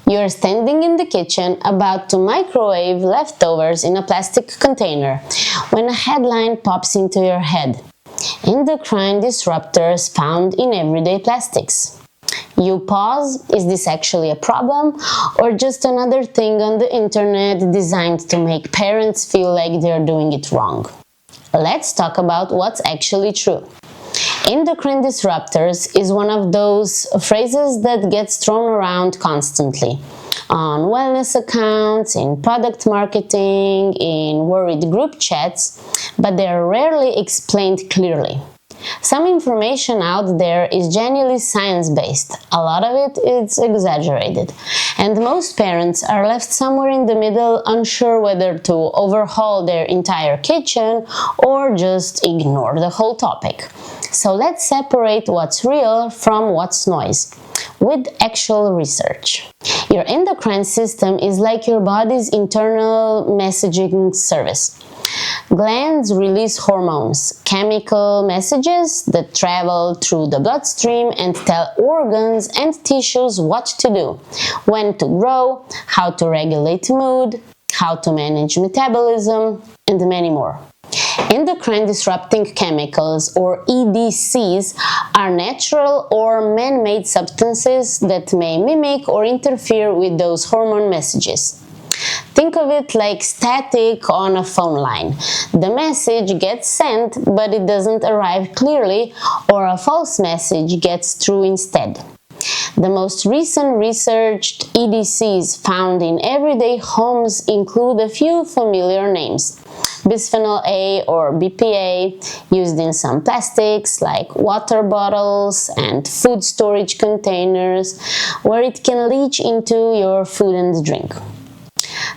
You're standing in the kitchen about to microwave leftovers in a plastic container when a headline pops into your head. Endocrine disruptors found in everyday plastics. You pause, is this actually a problem or just another thing on the internet designed to make parents feel like they're doing it wrong? Let's talk about what's actually true. Endocrine disruptors is one of those phrases that gets thrown around constantly on wellness accounts, in product marketing, in worried group chats, but they are rarely explained clearly. Some information out there is genuinely science-based, a lot of it is exaggerated, and most parents are left somewhere in the middle, unsure whether to overhaul their entire kitchen or just ignore the whole topic. So let's separate what's real from what's noise with actual research. Your endocrine system is like your body's internal messaging service. Glands release hormones, chemical messages that travel through the bloodstream and tell organs and tissues what to do, when to grow, how to regulate mood, how to manage metabolism, and many more. Endocrine disrupting chemicals, or EDCs, are natural or man-made substances that may mimic or interfere with those hormone messages. Think of it like static on a phone line. The message gets sent, but it doesn't arrive clearly, or a false message gets through instead. The most recent researched EDCs found in everyday homes include a few familiar names. Bisphenol A or BPA, used in some plastics like water bottles and food storage containers, where it can leach into your food and drink.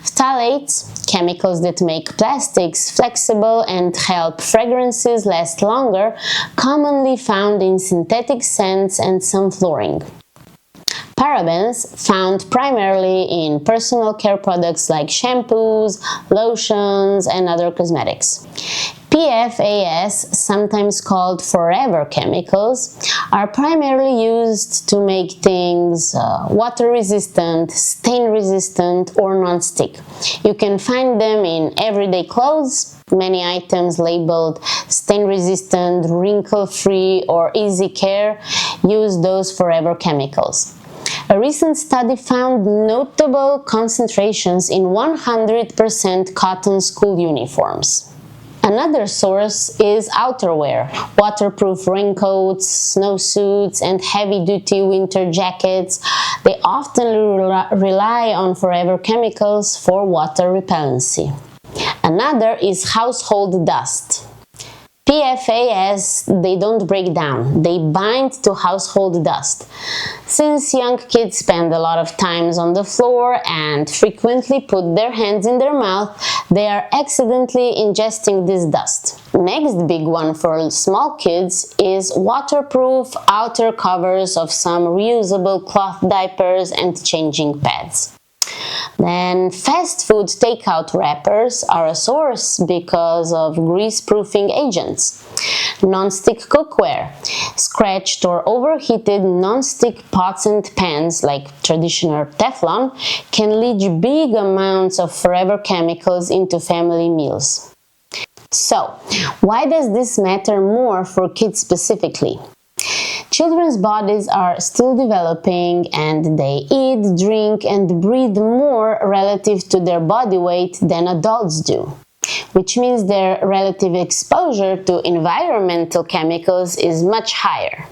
Phthalates, chemicals that make plastics flexible and help fragrances last longer, commonly found in synthetic scents and some flooring. Parabens, found primarily in personal care products like shampoos, lotions, and other cosmetics. PFAS, sometimes called forever chemicals, are primarily used to make things water-resistant, stain-resistant, or non-stick. You can find them in everyday clothes, many items labeled stain-resistant, wrinkle-free, or easy care use those forever chemicals. A recent study found notable concentrations in 100% cotton school uniforms. Another source is outerwear, waterproof raincoats, snowsuits, and heavy-duty winter jackets. They often rely on forever chemicals for water repellency. Another is household dust. PFAS, they don't break down, they bind to household dust. Since young kids spend a lot of times on the floor and frequently put their hands in their mouth, they are accidentally ingesting this dust. Next big one for small kids is waterproof outer covers of some reusable cloth diapers and changing pads. Then fast food takeout wrappers are a source because of grease-proofing agents. Non-stick cookware, scratched or overheated non-stick pots and pans like traditional Teflon can leach big amounts of forever chemicals into family meals. So, why does this matter more for kids specifically? Children's bodies are still developing and they eat, drink, and breathe more relative to their body weight than adults do, which means their relative exposure to environmental chemicals is much higher.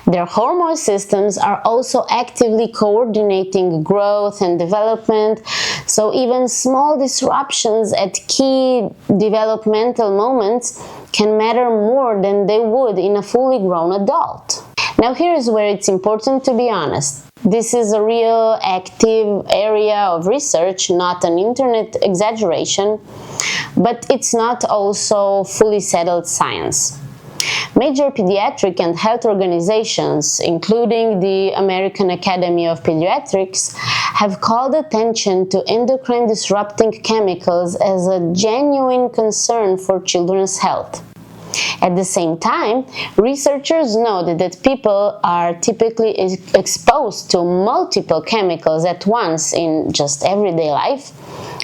Their hormone systems are also actively coordinating growth and development, so even small disruptions at key developmental moments can matter more than they would in a fully grown adult. Now here is where it's important to be honest. This is a real active area of research, not an internet exaggeration, but it's not also fully settled science. Major pediatric and health organizations, including the American Academy of Pediatrics, have called attention to endocrine disrupting chemicals as a genuine concern for children's health. At the same time, researchers noted that people are typically exposed to multiple chemicals at once in just everyday life,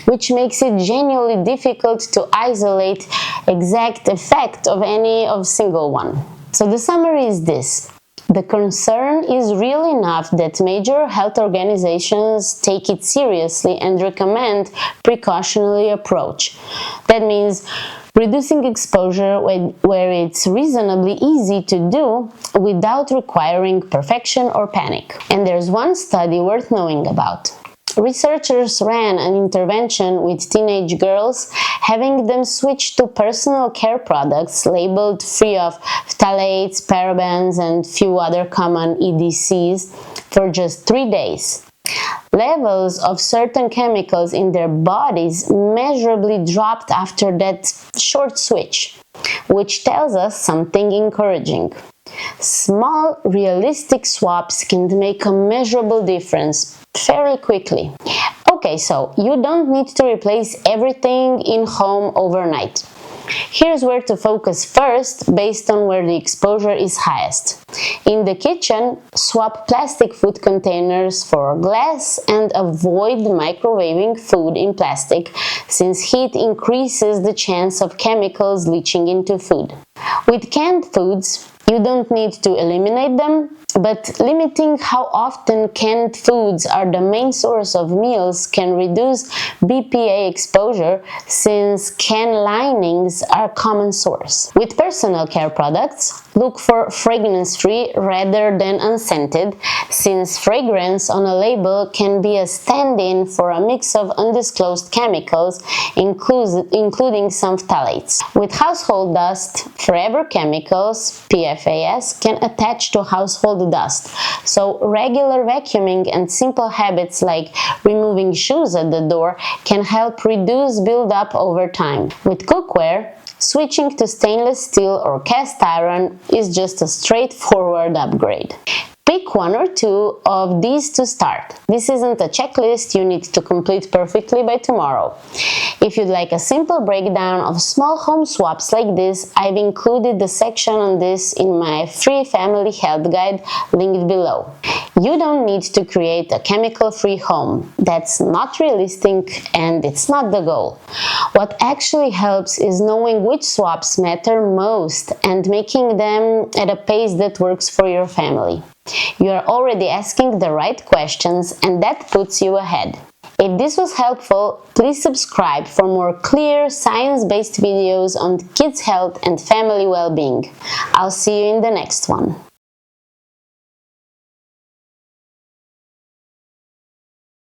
which makes it genuinely difficult to isolate exact effect of any single one. So the summary is this. The concern is real enough that major health organizations take it seriously and recommend precautionary approach. That means reducing exposure where it's reasonably easy to do without requiring perfection or panic. And there's one study worth knowing about. Researchers ran an intervention with teenage girls, having them switch to personal care products labeled free of phthalates, parabens, and few other common EDCs for just 3 days. Levels of certain chemicals in their bodies measurably dropped after that short switch, which tells us something encouraging. Small, realistic swaps can make a measurable difference fairly quickly. Okay, so you don't need to replace everything in home overnight. Here's where to focus first based on where the exposure is highest. In the kitchen, swap plastic food containers for glass and avoid microwaving food in plastic, since heat increases the chance of chemicals leaching into food. With canned foods, you don't need to eliminate them, but limiting how often canned foods are the main source of meals can reduce BPA exposure, since can linings are a common source. With personal care products, look for fragrance-free rather than unscented, since fragrance on a label can be a stand-in for a mix of undisclosed chemicals, including some phthalates. With household dust, forever chemicals, PFAS, can attach to household dust, so regular vacuuming and simple habits like removing shoes at the door can help reduce buildup over time. With cookware, switching to stainless steel or cast iron is just a straightforward upgrade. Pick one or two of these to start. This isn't a checklist you need to complete perfectly by tomorrow. If you'd like a simple breakdown of small home swaps like this, I've included the section on this in my free family health guide linked below. You don't need to create a chemical-free home. That's not realistic and it's not the goal. What actually helps is knowing which swaps matter most and making them at a pace that works for your family. You are already asking the right questions, and that puts you ahead. If this was helpful, please subscribe for more clear, science-based videos on kids' health and family well-being. I'll see you in the next one.